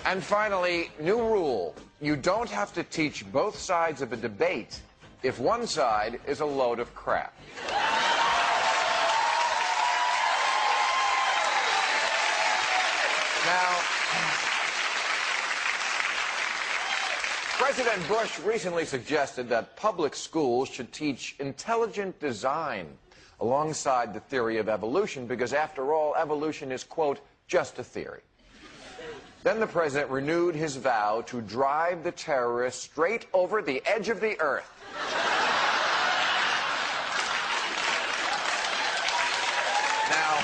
And finally, new rule. You don't have to teach both sides of a debate if one side is a load of crap. Now, President Bush recently suggested that public schools should teach intelligent design alongside the theory of evolution because, after all, evolution is, quote, just a theory. Then the president renewed his vow to drive the terrorists straight over the edge of the earth. Now,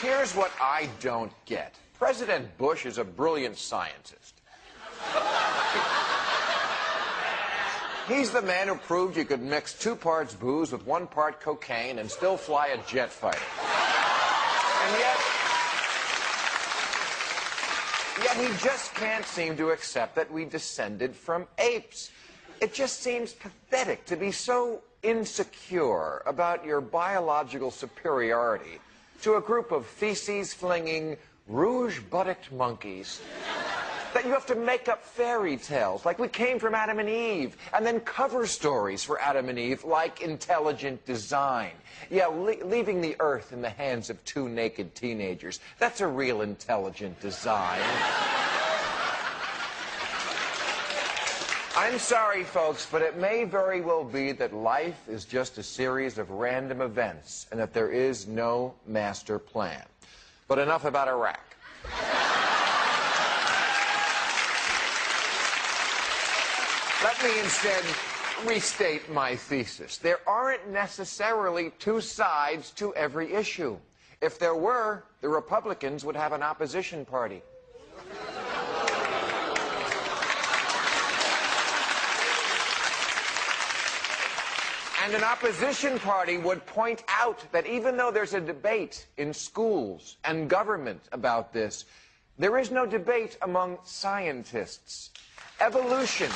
here's what I don't get. President Bush is a brilliant scientist. He's the man who proved you could mix 2 parts booze with 1 part cocaine and still fly a jet fighter. And yet he just can't seem to accept that we descended from apes. It just seems pathetic to be so insecure about your biological superiority to a group of feces-flinging, rouge-buttocked monkeys that you have to make up fairy tales like we came from Adam and Eve, and then cover stories for Adam and Eve like intelligent design. Yeah, leaving the earth in the hands of 2 naked teenagers. That's a real intelligent design. I'm sorry, folks, but it may very well be that life is just a series of random events and that there is no master plan. But enough about Iraq. Let me instead restate my thesis. There aren't necessarily 2 sides to every issue. If there were, the Republicans would have an opposition party. And an opposition party would point out that even though there's a debate in schools and government about this, there is no debate among scientists. Evolution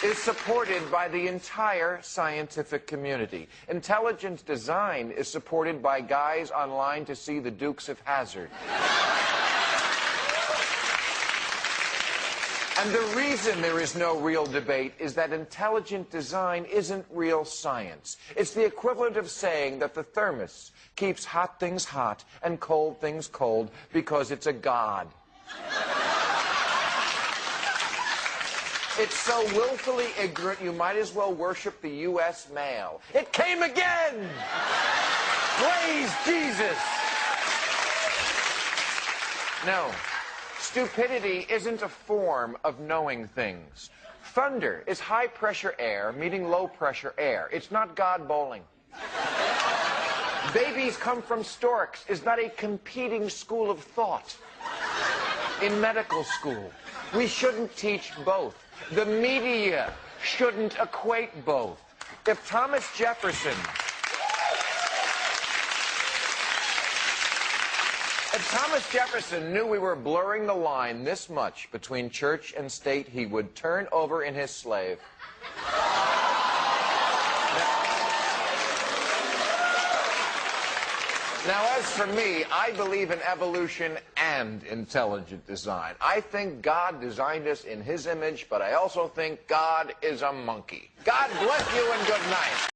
is supported by the entire scientific community. Intelligent design is supported by guys online to see the Dukes of Hazzard. And the reason there is no real debate is that intelligent design isn't real science. It's the equivalent of saying that the thermos keeps hot things hot and cold things cold because it's a god. It's so willfully ignorant, you might as well worship the U.S. mail. It came again! Praise Jesus! No, stupidity isn't a form of knowing things. Thunder is high-pressure air meeting low-pressure air. It's not God bowling. Babies come from storks is not a competing school of thought. In medical school, we shouldn't teach both. The media shouldn't equate both. If Thomas Jefferson knew we were blurring the line this much between church and state, he would turn over in his slave. Now, as for me, I believe in evolution and intelligent design. I think God designed us in his image, but I also think God is a monkey. God bless you and good night.